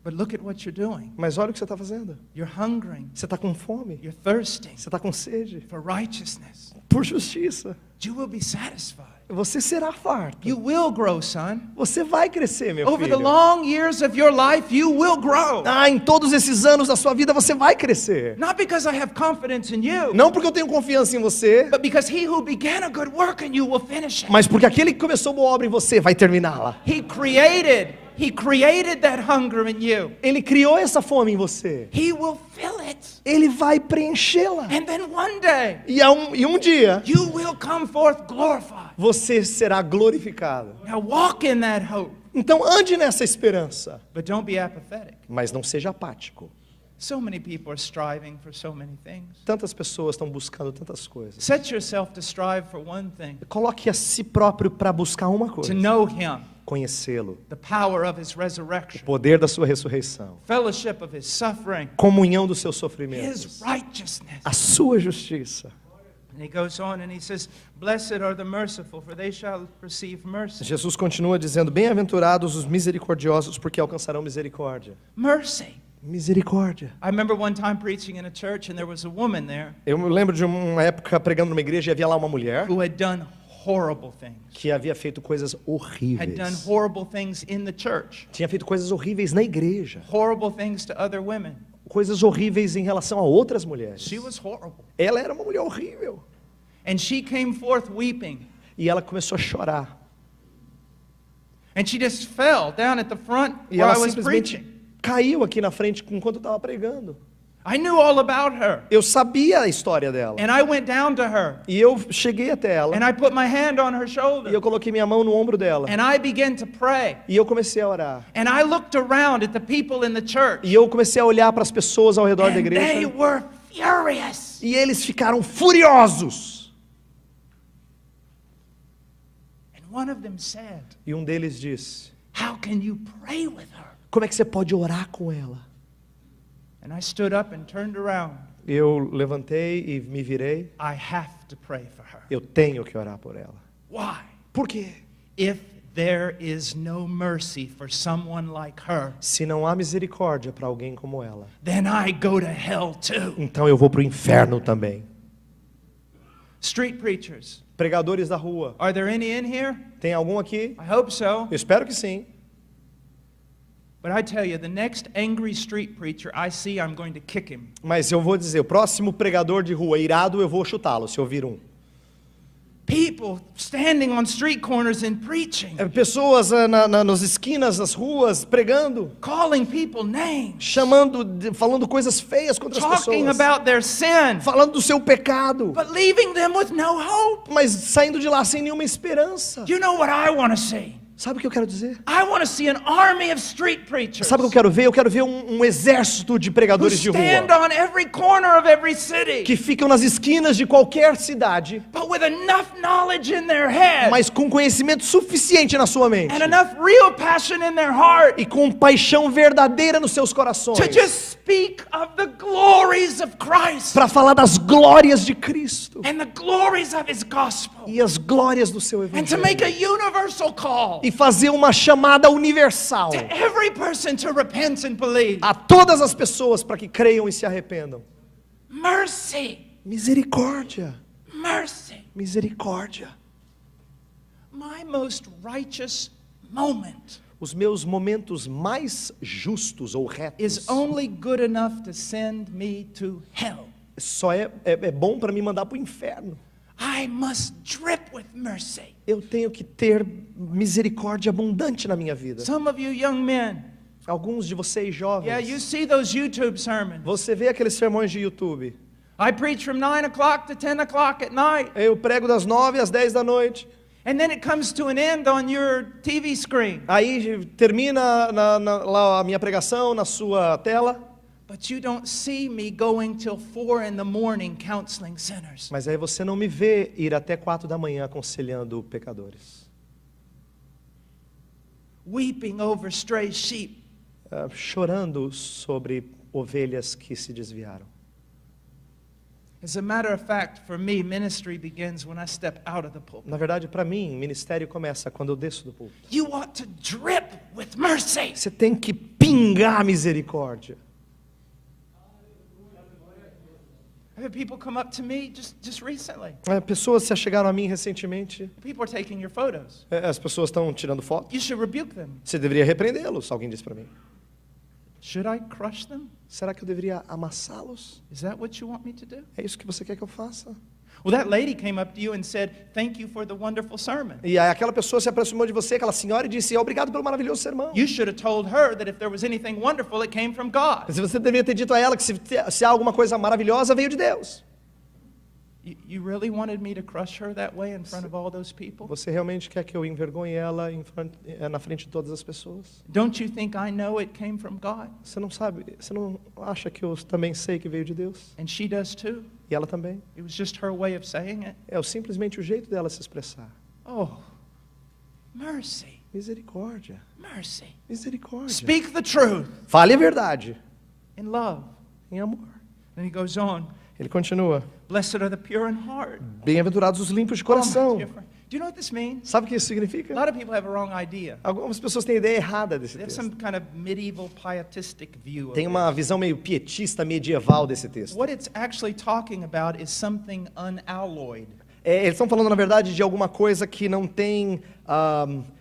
But look at what you're doing. Mas olha o que você está fazendo. You're hungering. Você está com fome. You're thirsting Você está com sede. for righteousness. Por justiça. You will be satisfied. Você será farto. You will grow, son. Você vai crescer, meu Over the filho. long years of your life, you will grow. Em todos esses anos da sua vida você vai crescer. Not because I have confidence in you, Não porque eu tenho confiança em você, but because he who began a good work in you will finish it. mas porque aquele que começou boa obra em você vai terminá-la. He created that hunger in you. Ele criou essa fome em você. He will fill it. Ele vai preenchê-la. And then one day, E um dia you will come forth glorified. você será glorificado. Now walk in that hope, Então ande nessa esperança, but don't be apathetic. mas não seja apático. So many people are striving for so many things. Tantas pessoas estão buscando tantas coisas. Set yourself to strive for one thing, Coloque a si próprio para buscar uma to coisa: know him, conhecê-lo, the power of his resurrection, poder da sua ressurreição, fellowship of his suffering, comunhão dos seus his sofrimentos, righteousness. a sua justiça. And he goes on and he says, "Blessed are the merciful, for they shall receive mercy." Jesus continua dizendo: bem-aventurados os misericordiosos, porque alcançarão misericórdia. Mercy. Misericórdia. I remember one time preaching in a church and there was a woman there Eu me lembro de uma época pregando numa igreja e havia lá uma mulher who had done horrible things. que havia feito coisas Had done horríveis. horrible things in the church. Tinha feito coisas horríveis na igreja. Horrible things to other women. Coisas horríveis em relação a outras mulheres. She was horrible. Ela era uma mulher horrível. And she came forth weeping. E ela começou a chorar. And she just fell down at the front E where ela I was simplesmente preaching. caiu aqui na frente enquanto eu estava pregando. I knew all about her. Eu sabia a história dela. And I went down to her. E eu cheguei até ela. And I put my hand on her E shoulder. eu coloquei minha mão no ombro dela. And I began to pray. E eu comecei a orar. And I looked around at the people in the church. E eu comecei a olhar para as pessoas ao redor da And they igreja. were furious. E eles ficaram furiosos. And one of them said, E um deles disse: "How can you pray with her?" como é que você pode orar com ela? And I stood up and turned around. Eu levantei e me virei. I have to pray for her. Eu tenho que orar por ela. Why? Por quê? If there is no mercy for someone like her, Se não há misericórdia para alguém como ela, then I go to hell too. então eu vou para o inferno também. Street preachers, Pregadores da rua. are there any in here? Tem algum aqui? I hope so. Eu espero que sim. But I tell you, the next angry street preacher I see, I'm going to kick him. Mas eu vou dizer, o próximo pregador de rua irado, eu vou chutá-lo, se eu vir um. People standing on street corners and preaching, Pessoas nas esquinas, nas ruas, pregando, calling people names, falando coisas feias contra as talking pessoas, about their sin, falando do seu pecado, but leaving them with no hope. mas saindo de lá sem nenhuma esperança. You know what I want to see? Sabe o que eu quero dizer? I want to see an army of street preachers Sabe o que eu quero ver? Eu quero ver um exército de who pregadores de stand rua on every corner of every city, que ficam nas esquinas de qualquer cidade, but with enough knowledge in their head mas com conhecimento suficiente na sua mente and enough real passion in their heart e com paixão verdadeira nos seus corações to just speak of the glories of Christ para falar das glórias de Cristo and the glories of His gospel, e as glórias do seu and to make a evangelho universal call e fazer uma chamada universal to every person to repent and believe. a todas as pessoas para que creiam e se arrependam. Mercy, Misericórdia, mercy. misericórdia. My most righteous moment Os meus momentos mais justos ou retos is only good enough to send me to hell. só é bom para me mandar para o inferno. I must drip with mercy. Eu tenho que ter misericórdia abundante na minha vida. Some of you young men, Alguns de vocês yeah, you jovens, see those YouTube sermons. você vê aqueles sermões de YouTube. I preach from 9 o'clock to 10 o'clock at night. Eu prego das 9 às 10 da noite. And then it comes to an end on your TV screen. Aí termina lá a minha pregação na sua tela. But you don't see me going till 4 in the morning counseling sinners. Mas aí você não me vê ir até 4 da manhã aconselhando pecadores. Weeping over stray sheep. Chorando sobre ovelhas que se desviaram. As a matter of fact, for me, ministry begins when I step out of the pulpit. Na verdade, para mim, ministério começa quando eu desço do púlpito. You ought to drip with mercy. Você tem que pingar misericórdia. I've had people come up to me just recently. Pessoas se chegaram a mim recentemente. People are taking your photos. As pessoas estão tirando foto. You should rebuke them. Você deveria repreendê-los, alguém disse para mim. Should I crush them? Será que eu deveria amassá-los? Is that what you want me to do? É isso que você quer que eu faça? Well, that lady came up to you and said, "Thank you for the wonderful sermon." E aí aquela pessoa se aproximou de você, aquela senhora, e disse: obrigado pelo maravilhoso sermão. You should have told her that if there was anything wonderful, it came from God. Você deveria ter dito a ela que se há alguma coisa maravilhosa, veio de Deus. You really wanted me to crush her that way in front of all those people? Você realmente quer que eu envergonhe ela na frente de todas as pessoas? Don't you think I know it came from God? Você não sabe, você não acha que eu também sei que veio de Deus? And she does too. E ela também. It was just her way of saying it. É simplesmente o jeito dela se expressar. Oh, mercy, Misericórdia. mercy. Misericórdia. Speak the truth Fale a verdade. in love. Em amor. Then he goes on. Ele continua. Blessed are the pure in heart. Bem-aventurados os limpos de Oh, my coração. dear friend. Do you know what this means? Sabe o que isso A significa? lot of people have a wrong idea. Algumas pessoas têm ideia errada desse They have texto. some kind of medieval pietistic view of Tem uma this. visão meio pietista medieval desse texto. What it's actually talking about is something unalloyed. Eles estão falando, na verdade, de alguma coisa que não tem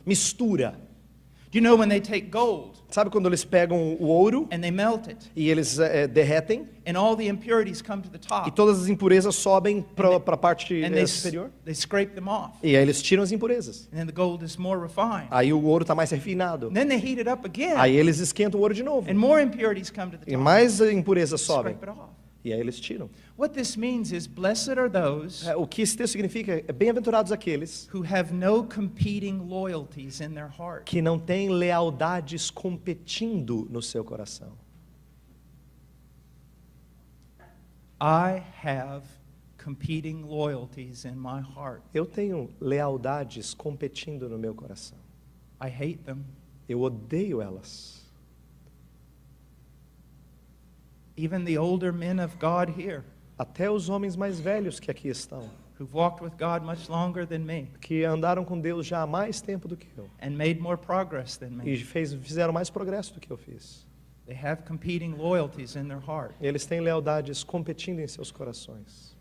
mistura. Do you know when they take gold Sabe quando eles pegam o ouro and they melt it, e eles derretem and all the impurities come to the e top, todas as impurezas sobem para a parte and they superior? scrape them off, E aí eles tiram as impurezas. and then the gold is more refined. Aí o ouro está mais refinado. And then they heat it up again, Aí eles esquentam o ouro de novo. and more impurities come to the E top. mais impurezas sobem. Scrape it off. E aí eles tiram. What this means is, blessed are those O que esse texto significa é bem-aventurados aqueles who have no competing loyalties in their heart. que não têm lealdades competindo no seu coração. I have competing loyalties in my heart. Eu tenho lealdades competindo no meu coração. I hate them. Eu odeio elas. Even the older men of God here, Até os homens mais velhos que aqui estão, who've walked with God much longer than me que andaram com Deus já há mais tempo do que eu, and made more progress than e me, fizeram mais progresso do que eu fiz. they have competing loyalties in their heart. Eles têm lealdades competindo em seus corações.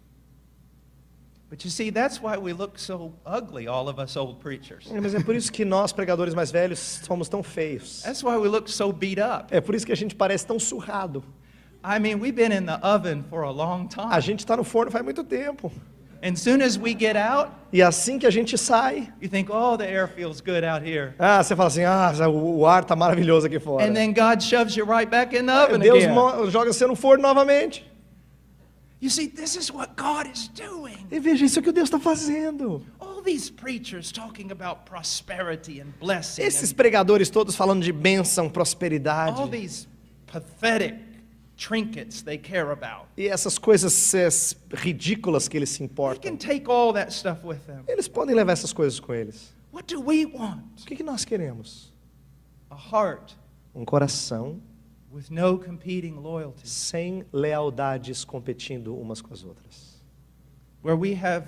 But you see, that's why we look so ugly, all of us old preachers. Mas é por isso que nós, pregadores mais velhos, somos tão feios. That's why we look so beat up. É por isso que a gente parece tão surrado. I mean, we've been in the oven for a long A time. gente está no forno faz muito tempo. And soon as we get out, E assim que a gente sai, you think, oh, the air feels good out here. você fala assim, o ar está maravilhoso aqui fora. And then God shoves you right back in the oven Deus again. joga você no forno novamente. You see, this is what God is doing. E veja, isso é o que Deus está fazendo. All these preachers talking about prosperity and blessing, Esses and pregadores todos falando de bênção, prosperidade. all these pathetic trinkets they care about. E essas coisas ridículas que eles se They importam. can take all that stuff with them. Eles podem levar essas coisas com eles. What do we want? O que nós queremos? A heart Um coração with no competing loyalties, sem lealdades competindo umas com as outras. where we have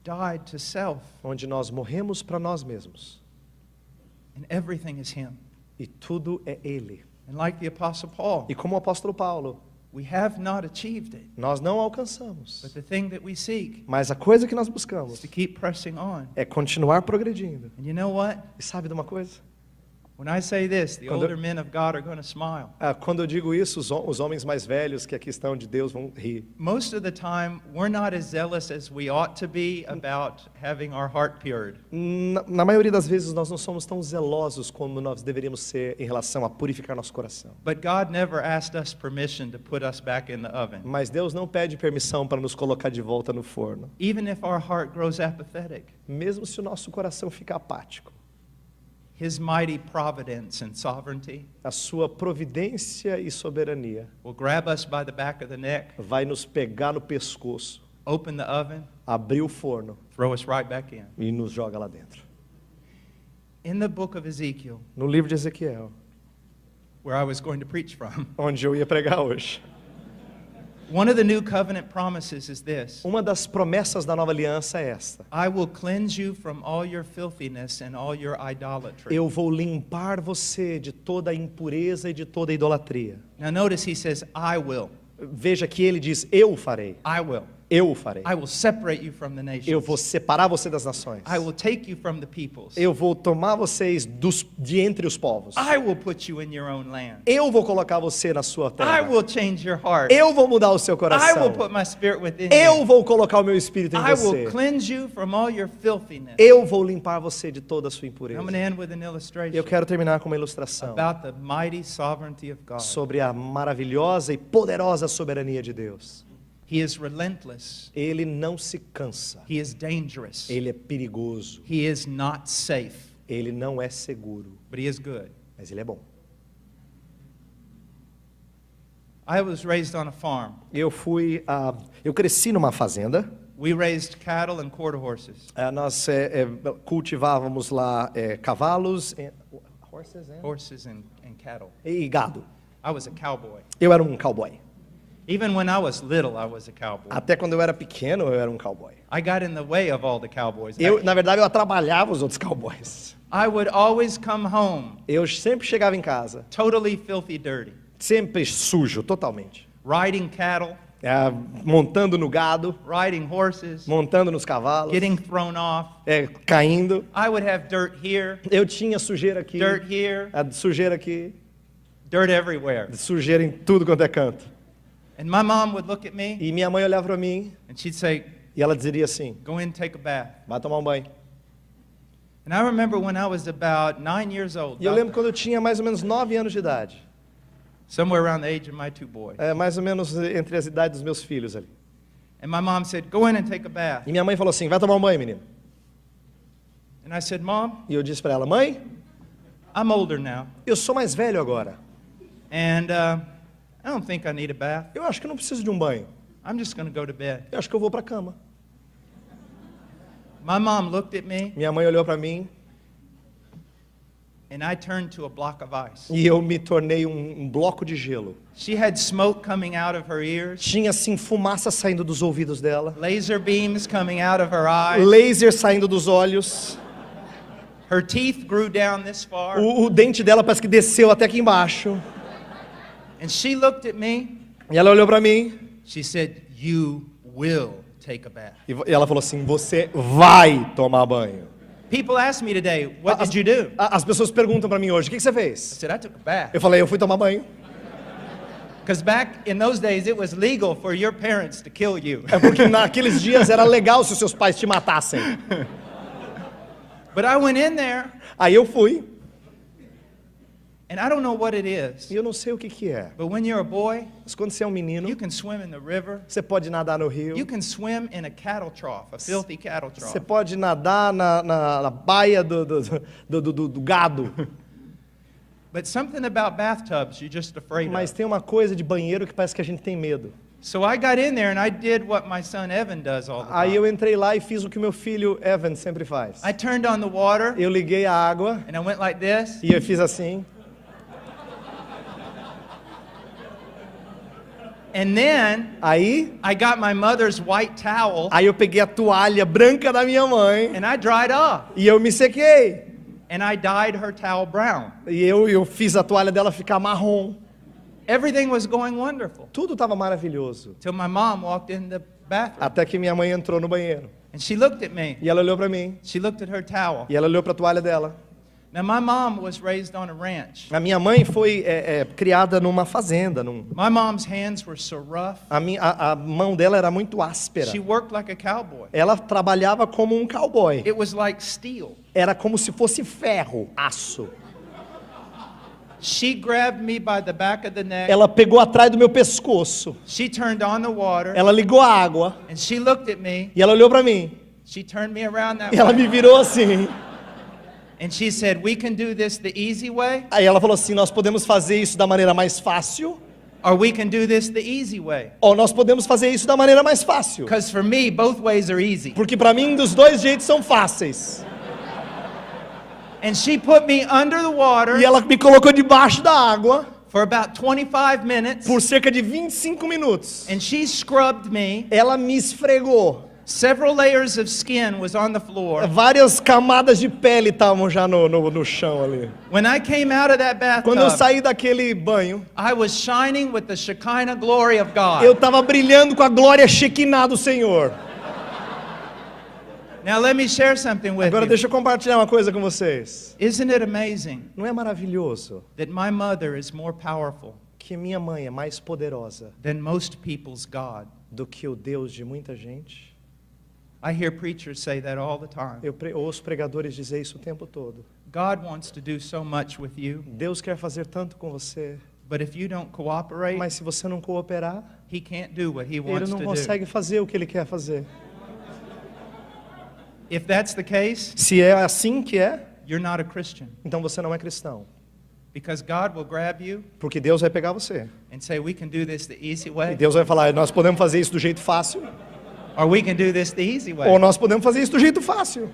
died to self Onde nós morremos para nós mesmos. and everything is Him. E tudo é Ele. And like the Apostle Paul, E como o apóstolo Paulo, we have not achieved it, nós não alcançamos. but the thing that we seek Mas a coisa que nós is buscamos to keep pressing on. é continuar progredindo. And you know what? E sabe de uma coisa? When I say this, the Quando- older men of God are going to smile. Quando eu digo isso, os homens mais velhos que aqui estão de Deus vão rir. Most of the time, we're not as zealous as we ought to be about having our heart pured. Na maioria das vezes, nós não somos tão zelosos como nós deveríamos ser em relação a purificar nosso coração. But God never asked us permission to put us back in the oven. Mas Deus não pede permissão para nos colocar de volta no forno. Even if our heart grows apathetic, Mesmo se o nosso coração ficar apático. His mighty providence and sovereignty A sua providência e soberania will grab us by the back of the neck, vai nos pegar no pescoço, open the oven, abrir o forno throw us right back in. e nos joga lá dentro. In the book of Ezekiel, No livro de Ezequiel, where I was going to preach from, onde eu ia pregar hoje, One of the new covenant promises is this. Uma das promessas da nova aliança é esta: I will cleanse you from all your filthiness and all your idolatry. eu vou limpar você de toda a impureza e de toda a idolatria. Now notice he says, I will. Veja que ele diz: eu o farei. I will. Eu o farei. I will separate you from the nations. Eu vou separar você das nações. I will take you from the peoples. Eu vou tomar vocês de entre os povos. I will put you in your own land. Eu vou colocar você na sua I terra. will change your heart. Eu vou mudar o seu I will coração. put my spirit within Eu you. vou colocar o meu espírito em I você. will cleanse you from all your filthiness. Eu vou limpar você de toda a sua impureza. I'm going to end with an Eu illustration quero terminar com uma ilustração about the mighty sovereignty of God. sobre a maravilhosa e poderosa soberania de Deus. He is relentless. Ele não se cansa. He is dangerous. Ele é perigoso. He is not safe, Ele não é seguro, but he is good. mas ele é bom. I was raised on a farm. Eu cresci numa fazenda. We raised cattle and quarter horses. Nós cultivávamos lá cavalos, Horses and cattle. e gado. I was a cowboy. Eu era um cowboy. Even when I was little, I was a cowboy. Até quando eu era pequeno, eu era um cowboy. I got in the way of all the cowboys. Na verdade, eu atrapalhava os outros cowboys. I would always come home Eu sempre chegava em casa, totally filthy dirty, sempre sujo, totalmente. riding cattle, Montando no gado, riding horses, montando nos cavalos, getting thrown off. caindo. I would have dirt here, Eu tinha sujeira aqui, dirt here, sujeira aqui, dirt everywhere. sujeira em tudo quanto é canto. And my mom would look at me E minha mãe olhava para mim and she'd say, e ela diria assim: go in and take a bath. vai tomar um banho. And I remember when I was about 9 years old, E eu lembro quando eu tinha mais ou menos 9 anos de idade. somewhere around the age of my two boys. Mais ou menos entre as idades dos meus filhos ali. And my mom said, go in and take a bath. E minha mãe falou assim: vai tomar um banho, menino. And I said, Mom, E eu disse para ela: mãe, I'm older now. eu sou mais velho agora. And I don't think I need a bath. Eu acho que eu não preciso de um banho. I'm just going to go to bed. Eu acho que eu vou para a cama. My mom looked at me Minha mãe olhou para mim and I turned to a block of ice. e eu me tornei um bloco de gelo. She had smoke coming out of her ears, Tinha assim fumaça saindo dos ouvidos dela, laser beams coming out of her eyes. laser saindo dos olhos. Her teeth grew down this far. O dente dela parece que desceu até aqui embaixo. And she looked at me. E ela olhou para mim She said, you will take a bath. e ela falou assim: você vai tomar banho. People ask me today, what did you do? As pessoas perguntam para mim hoje: o que você I fez? said, I took a bath. Eu falei: eu fui tomar banho. Because back in those days, it was legal for your parents to kill you. É porque naqueles dias era legal se os seus pais te matassem. But I went in there, Aí eu fui, and I don't know what it is, e eu não sei o que é. but when you're a boy, Mas quando você é um menino, you can swim in the river. você pode nadar no rio, You can swim in a cattle trough, a filthy cattle você trough. pode nadar na baia do gado. But something about bathtubs you're just afraid Mas of. tem uma coisa de banheiro que parece que a gente tem medo. So I got in there and I did what my son Evan does all the Aí eu time. entrei lá e fiz o que meu filho Evan sempre faz. I turned on the water Eu liguei a água and I went like this. e eu fiz assim. And then Aí I got my mother's white towel eu peguei a toalha branca da minha mãe and I dried off. e eu me sequei. And I dyed her towel brown. E eu fiz a toalha dela ficar marrom. Everything was going wonderful Tudo estava maravilhoso. till my mom walked in the bathroom. Até que minha mãe entrou no banheiro. And she looked at me. E ela olhou para mim. She looked at her towel. E ela olhou para a toalha dela. Now, my mom was raised on a ranch. A minha mãe foi criada numa fazenda. My mom's hands were so rough. A mão dela era muito áspera. She worked like a cowboy. Ela trabalhava como um cowboy. It was like steel. Era como se fosse ferro, aço. She grabbed me by the back of the neck. Ela pegou atrás do meu pescoço. She turned on the water. Ela ligou a água. And she looked at me. E ela olhou para mim. She turned me around that E ela way. me virou assim. And she said, we can do this the easy way, Aí ela falou assim: nós podemos fazer isso da maneira mais fácil, or we can do this the easy way. ou nós podemos fazer isso da maneira mais fácil. Because for me, both ways are easy. Porque para mim, dos dois jeitos são fáceis. And she put me under the water E ela me colocou debaixo da água for about 25 minutes, por cerca de 25 minutos. and she scrubbed me. Ela me esfregou. Several layers of skin was on the floor. Várias camadas de pele estavam já no chão ali. When I came out of that Quando eu bathtub, saí daquele banho, I was shining with the Shekinah glory of God. eu estava brilhando com a glória Shekinah do Senhor. Now let me share something with Agora you. deixa eu compartilhar uma coisa com vocês. Isn't it amazing Não é maravilhoso that my mother is more powerful que minha mãe é mais poderosa than most people's God? do que o Deus de muita gente? I hear preachers say that all the time. Eu ouço pregadores dizer isso o tempo todo. God wants to do so much with you, Deus quer fazer tanto com você, but if you don't cooperate, mas se você não cooperar, He can't do what He Ele wants não to do. consegue fazer o que Ele quer fazer. If that's the case, Se é assim que é, you're not a Christian, então você não é cristão. because God will grab you Porque Deus vai pegar você. and say, we can do this the easy E way, Deus vai falar, nós podemos fazer isso do jeito fácil, or we can do this the easy ou way. nós podemos fazer isso do jeito fácil.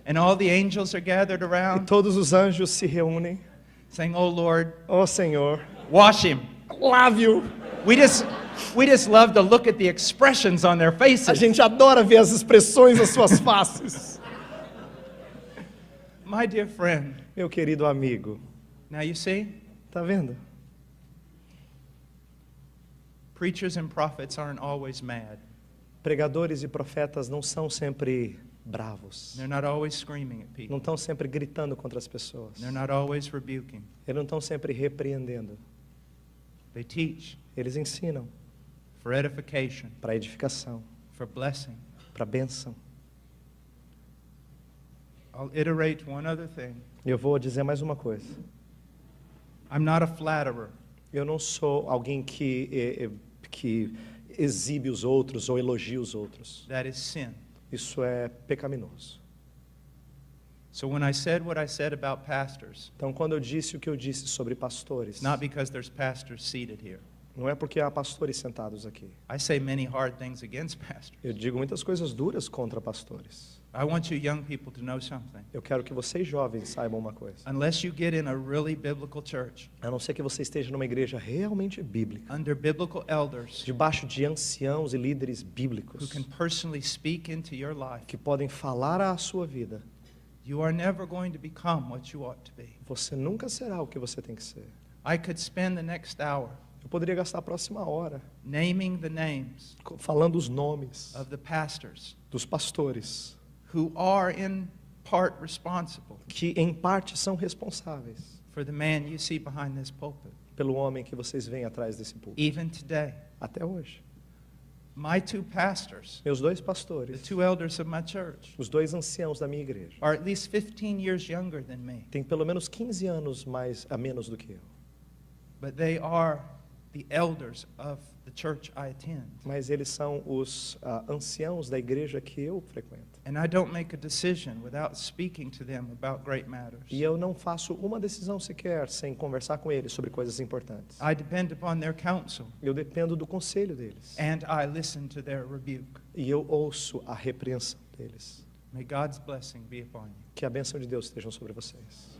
And all the angels are gathered E around, todos os anjos se reúnem. saying, oh Lord, Ó Senhor, wash him. lave-o. We just love to look at the expressions on their A faces. gente adora ver as expressões das suas faces. My dear friend, Meu querido amigo, now you see, tá vendo? preachers and prophets aren't always mad. Pregadores e profetas não são sempre bravos. They're not always screaming at people. Não estão sempre gritando contra as pessoas. They're not always rebuking. Eles não estão sempre repreendendo. They teach Eles ensinam for edification, para edificação, for blessing. para bênção. I'll iterate one other thing. Eu vou dizer mais uma coisa. I'm not a flatterer. Eu não sou alguém que exibe os outros ou elogia os outros. That is sin. Isso é pecaminoso. So when I said what I said about pastors, Então, quando eu disse o que eu disse sobre pastores, it's not because there's pastors seated here. não é porque há pastores sentados aqui. I say many hard things against pastors. Eu digo muitas coisas duras contra pastores. I want you young people to know something. Eu quero que vocês jovens saibam uma coisa. Unless you get in a really biblical church, A não ser que você esteja numa igreja realmente bíblica, under biblical elders debaixo de anciãos e líderes who bíblicos, can personally speak into your life, que podem falar à sua vida, you are never going to become what you ought to be. você nunca será o que você tem que ser. I could spend the next hour Eu poderia gastar a próxima hora naming the names falando os nomes of the pastors dos pastores, who are in part responsible que em parte são responsáveis for the man you see behind this pulpit. pelo homem que vocês veem atrás desse púlpito. Even today, Até hoje. my two pastors, Meus dois the pastores, two elders of my church, os dois anciãos da minha igreja, are at least 15 years younger than me, têm pelo menos 15 anos a menos do que eu. but they are the elders of the church I attend. Mas eles são os anciãos da igreja que eu frequento. And I don't make a decision without speaking to them about great matters. E eu não faço uma decisão sequer sem conversar com eles sobre coisas importantes. I depend upon their counsel, Eu dependo do conselho deles. and I listen to their rebuke. E eu ouço a repreensão deles. May God's blessing be upon you. Que a bênção de Deus esteja sobre vocês.